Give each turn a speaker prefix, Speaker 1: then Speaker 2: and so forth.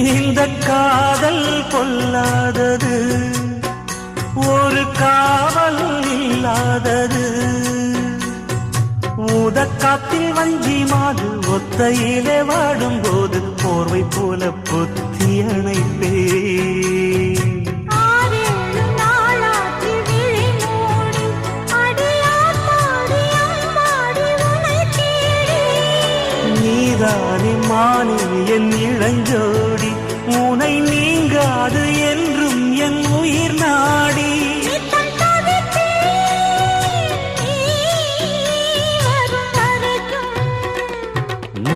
Speaker 1: இந்த காதல் கொல்லாதது, ஒரு காவல் இல்லாதது. ஊதக்காத்தில் வஞ்சி மாது ஒத்தையிலே வாடும்போது போர்வை போல பொத்தி அணைப்பே. நீதானே மானே என் இளஞ்சோடி, உனை நீங்காது என்றும் என் உயிர் நாடி.